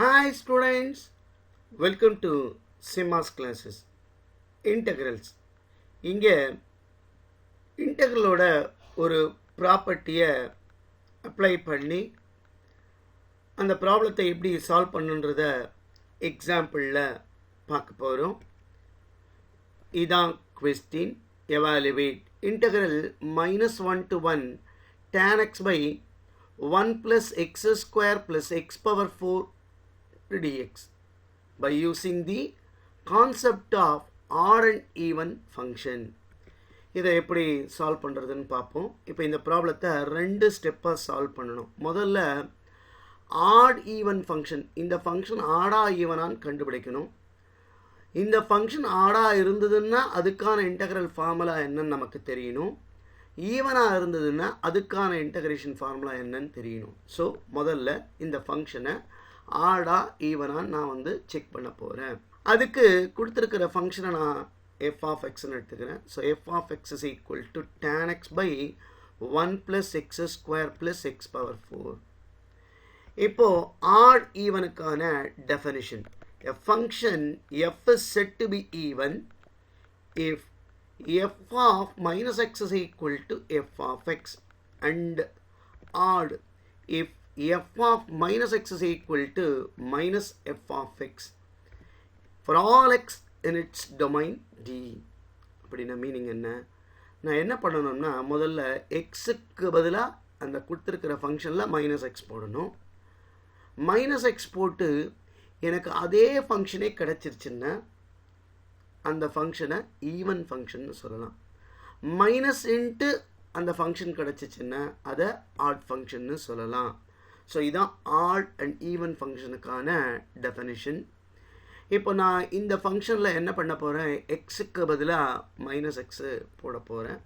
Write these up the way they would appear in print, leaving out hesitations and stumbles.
Hi students, welcome to Simmas classes. Integrals. இங்கே இன்டெக்ரலோட ஒரு ப்ராப்பர்ட்டியை அப்ளை பண்ணி அந்த ப்ராப்ளத்தை எப்படி சால்வ் பண்ணுன்றத எக்ஸாம்பிளில் பார்க்க போகிறோம். இதான் question. Evaluate integral -1 to 1 tan x by 1 plus x square plus x power 4 dx by using the concept of odd and even function. இதை எப்படி சால்வ் பண்ணுறதுன்னு பார்ப்போம். இப்போ இந்த ப்ராப்ளத்தை 2 ஸ்டெப்பாக சால்வ் பண்ணணும். முதல்ல ஆட் ஈவன் ஃபங்க்ஷன், இந்த ஃபங்க்ஷன் ஆடா ஈவனான்னு கண்டுபிடிக்கணும். இந்த ஃபங்க்ஷன் ஆடாக இருந்ததுன்னா அதுக்கான இன்டெக்ரல் ஃபார்முலா என்னன்னு நமக்கு தெரியணும். ஈவனாக இருந்ததுன்னா அதுக்கான இன்டகிரேஷன் ஃபார்முலா என்னன்னு தெரியணும். ஸோ முதல்ல இந்த ஃபங்க்ஷனை ஆடா ஈவனான்னு நான் செக் பண்ண போகிறேன். அதுக்கு கொடுத்துருக்கிற ஃபங்க்ஷனை நான் எஃப் ஆஃப் எக்ஸ்ன்னு எடுத்துக்கிறேன். So f of x is equal to tan x by 1 + x square + x power 4. இப்போது ஆட் ஈவனுக்கான definition, a function f is said to be even if f of minus x is equal to f of x, and odd if f of minus x is equal to minus f of x for all x in its domain D. அப்படின்னா meaning என்ன? நான் என்ன பண்ணணும்னா முதல்ல எக்ஸுக்கு பதிலாக அந்த கொடுத்துருக்கிற ஃபங்க்ஷனில் -x போடணும். -x போட்டு எனக்கு அதே ஃபங்க்ஷனே கிடச்சிருச்சுன்னா அந்த ஃபங்க்ஷனை ஈவன் ஃபங்க்ஷன் சொல்லலாம். மைனஸ் இன்ட்டு அந்த ஃபங்க்ஷன் கிடச்சிச்சின்னா அதை ஆட் ஃபங்க்ஷன்னு சொல்லலாம். ஸோ இதுதான் ஆட் அண்ட் ஈவன் ஃபங்க்ஷனுக்கான டெஃபினிஷன். இப்போ நான் இந்த ஃபங்க்ஷனில் என்ன பண்ண போகிறேன், எக்ஸுக்கு பதிலாக -x போட போகிறேன்.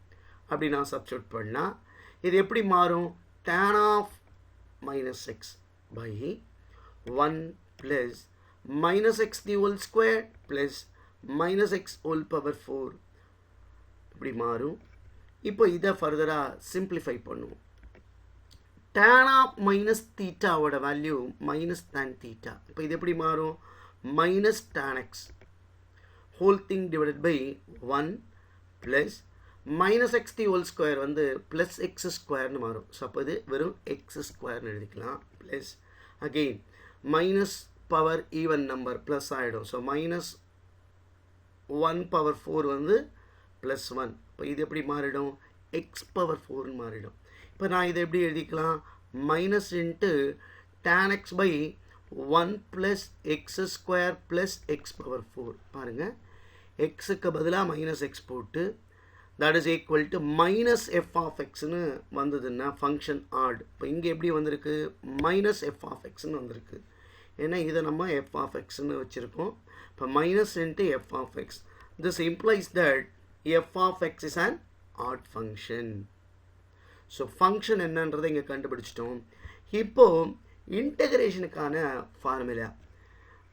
அப்படி நான் சப்ஸ்டிட்யூட் பண்ணால் இது எப்படி மாறும்? tan of -x by 1 plus -x the whole square plus -x whole power 4 இப்படி மாறும். இப்போ இதை ஃபர்தராக சிம்பிளிஃபை பண்ணுவோம். tan ஆஃப் மைனஸ் தீட்டாவோட வேல்யூ -tan தீட்டா. இப்போ இது எப்படி மாறும்? -tan x whole thing divided by 1 plus -x the whole square plus x ஸ்கொயர்னு மாறும். ஸோ அப்போ இது வெறும் x ஸ்கொயர்னு எழுதிக்கலாம். Plus again minus power even number plus ஆகிடும். So -1 power 4 +1. இப்போ இது எப்படி மாறிடும்? x பவர் 4 மாறிடும். இப்போ நான் இதை எப்படி எழுதிக்கலாம்? Minus into tan x by 1 plus x square plus x power 4. பாருங்கள், எக்ஸுக்கு பதிலாக -x போட்டு that is equal to minus f of xன்னு வந்ததுன்னா ஃபங்க்ஷன் ஆட். இப்போ இங்கே எப்படி வந்திருக்கு? -f of xன்னு வந்திருக்கு. ஏன்னா இதை நம்ம f of xன்னு வச்சுருக்கோம். இப்போ minus into f of x. This implies that f of x is an odd function. So function என்னன்றதை இங்கே கண்டுபிடிச்சிட்டோம். இப்போது இன்டகிரேஷனுக்கான ஃபார்முலா,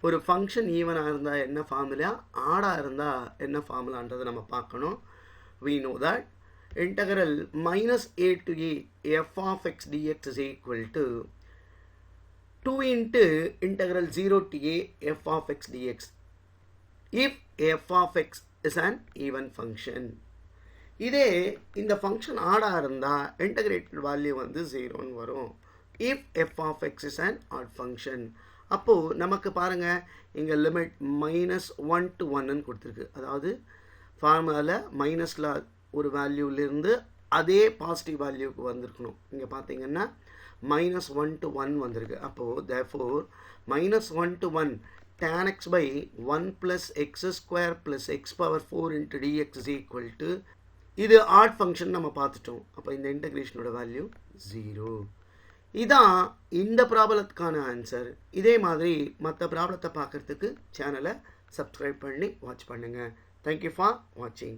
ஒரு ஃபங்க்ஷன் ஈவனாக இருந்தால் என்ன ஃபார்முலா, ஆடாக இருந்தால் என்ன ஃபார்முலான்றதை நம்ம பார்க்கணும். We know that integral -a to a f of x dx is equal to 2 into integral 0 to a f of x dx if f of x is an even function. இதே இந்த function ஆடாக இருந்தால் integrated value 0ன்னு வரும். if f of x is an odd function. அப்போது நமக்கு பாருங்கள், இங்கே limit -1 to 1ன்னு கொடுத்துருக்கு. அதாவது ஃபார்முலாவில் மைனஸில் ஒரு வேல்யூலேருந்து அதே பாசிட்டிவ் வேல்யூக்கு வந்திருக்கணும். இங்கே பார்த்தீங்கன்னா -1 to 1 வந்திருக்கு. அப்போது therefore -1 to 1 tan x by 1 plus x square plus x power 4 into dx is equal to, இது ஆட் ஃபங்க்ஷன் நம்ம பார்த்துட்டோம். அப்போ இந்த இன்டகிரேஷனோட வேல்யூ 0. இதான் இந்த ப்ராப்ளத்துக்கான ஆன்சர். இதே மாதிரி மற்ற ப்ராப்ளத்தை பார்க்குறதுக்கு சேனலை சப்ஸ்கிரைப் பண்ணி வாட்ச் பண்ணுங்கள். Thank you for watching.